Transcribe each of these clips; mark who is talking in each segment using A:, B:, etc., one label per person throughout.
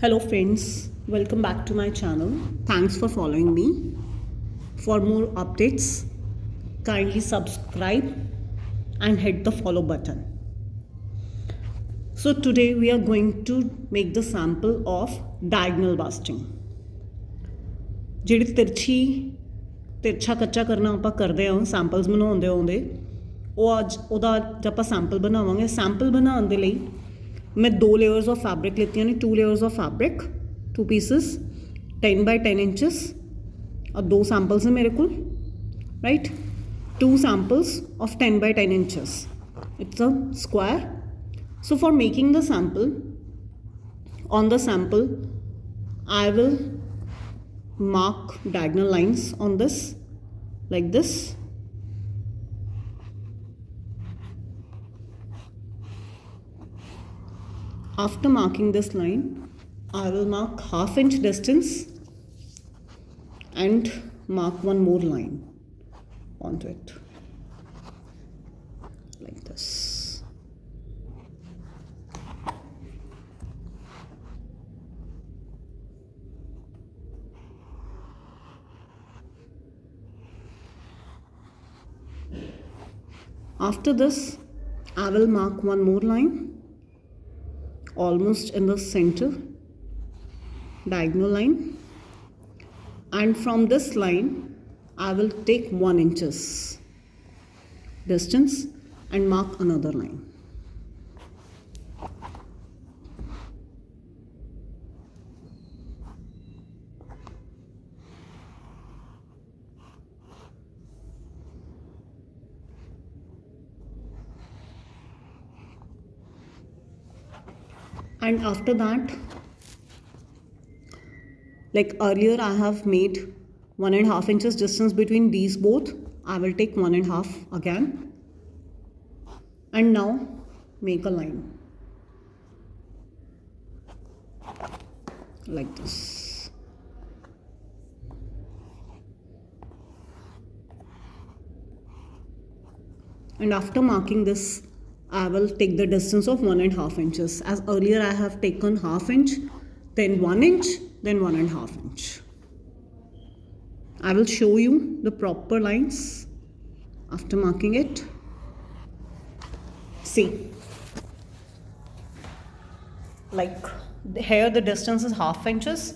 A: Hello friends, welcome back to my channel. Thanks for following me. For more updates, kindly subscribe and hit the follow button. So today we are going to make the sample of diagonal basting. ਜਿਹੜੀ ਤਿਰਛਾ ਕੱਚਾ ਕਰਨਾ ਆਪਾਂ ਕਰਦੇ ਹਾਂ samples ਬਣਾਉਂਦੇ ਆਉਂਦੇ ਉਹ ਅੱਜ ਉਹਦਾ ਅੱਜ ਆਪਾਂ ਸੈਂਪਲ ਬਣਾਵਾਂਗੇ। ਸੈਂਪਲ ਬਣਾਉਣ ਦੇ ਲਈ मैं 2 layers of fabric लेती हूँ, 2 layers of fabric, 2 pieces 10 by 10 inches और 2 samples हैं मेरे को, right? 2 samples of 10 by 10 inches. It's a square. So for making the sample, on the sample I will mark diagonal lines on this like this. After marking this line, I will mark half-inch distance and mark one more line onto it, like this. After this, I will mark one more line almost in the center, diagonal line, and from this line I will take 1 inches distance and mark another line. And after that, like earlier I have made 1.5 inches distance between these both. I will take 1.5 again and now make a line like this. And after marking this, I will take the distance of 1.5 inches. As earlier I have taken half inch, then 1 inch, then 1.5 inch. I will show you the proper lines after marking it. See, like here the distance is half inches.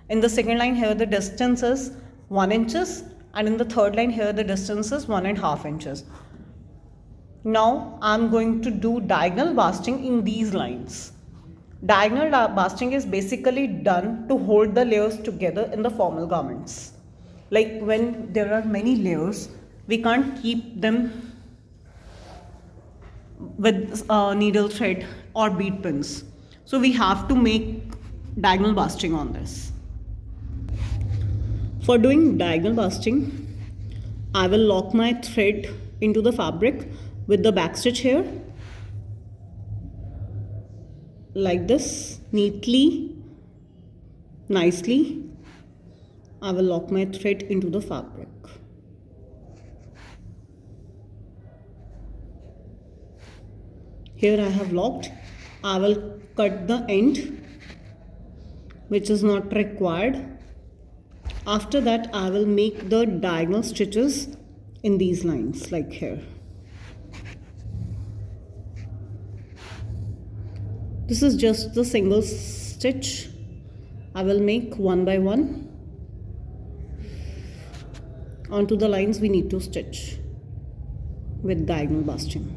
A: In the second line here the distance is 1 inches, and in the third line here the distance is 1.5 inches. Now I'm going to do diagonal basting in these lines. Diagonal basting is basically done to hold the layers together in the formal garments. Like when there are many layers, we can't keep them with needle thread or bead pins. So we have to make diagonal basting on this. For doing diagonal basting, I will lock my thread into the fabric with the back stitch here like this, neatly, nicely. I will lock my thread into the fabric. Here I have locked. I will cut the end which is not required. After that I will make the diagonal stitches in these lines like here. This is just the single stitch. I will make one by one onto the lines we need to stitch with diagonal basting.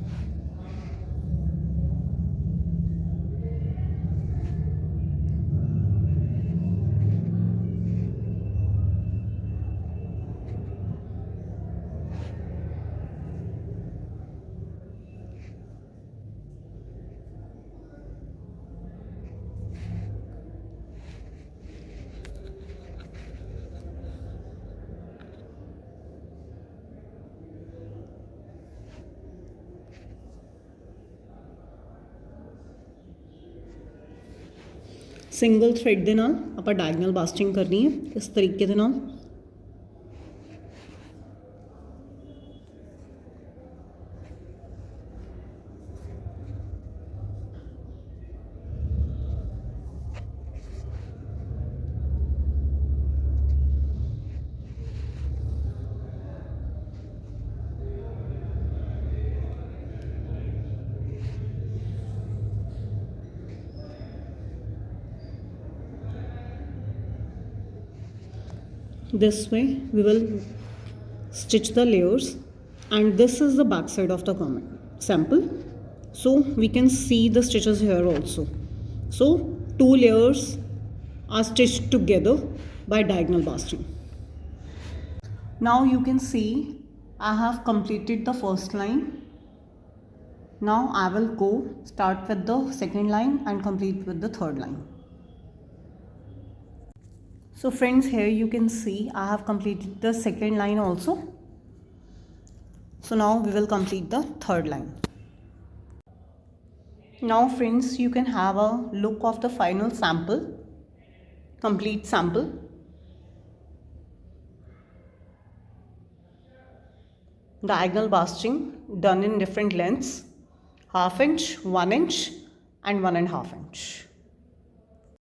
A: Single thread ਦੇ ਨਾਲ ਆਪਾਂ diagonal ਬਾਸਟਿੰਗ ਕਰਨੀ ਹੈ ਇਸ ਤਰੀਕੇ ਦੇ ਨਾਲ। This way we will stitch the layers, and this is the back side of the sample. So we can see the stitches here also. So 2 layers are stitched together by diagonal basting. Now you can see I have completed the first line. Now I will go start with the second line and complete with the third line. So friends, here you can see I have completed the second line also. So now we will complete the third line. Now friends, you can have a look of the final sample, complete sample. Diagonal basting done in different lengths, 1/2 inch, 1 inch and 1.5 inch.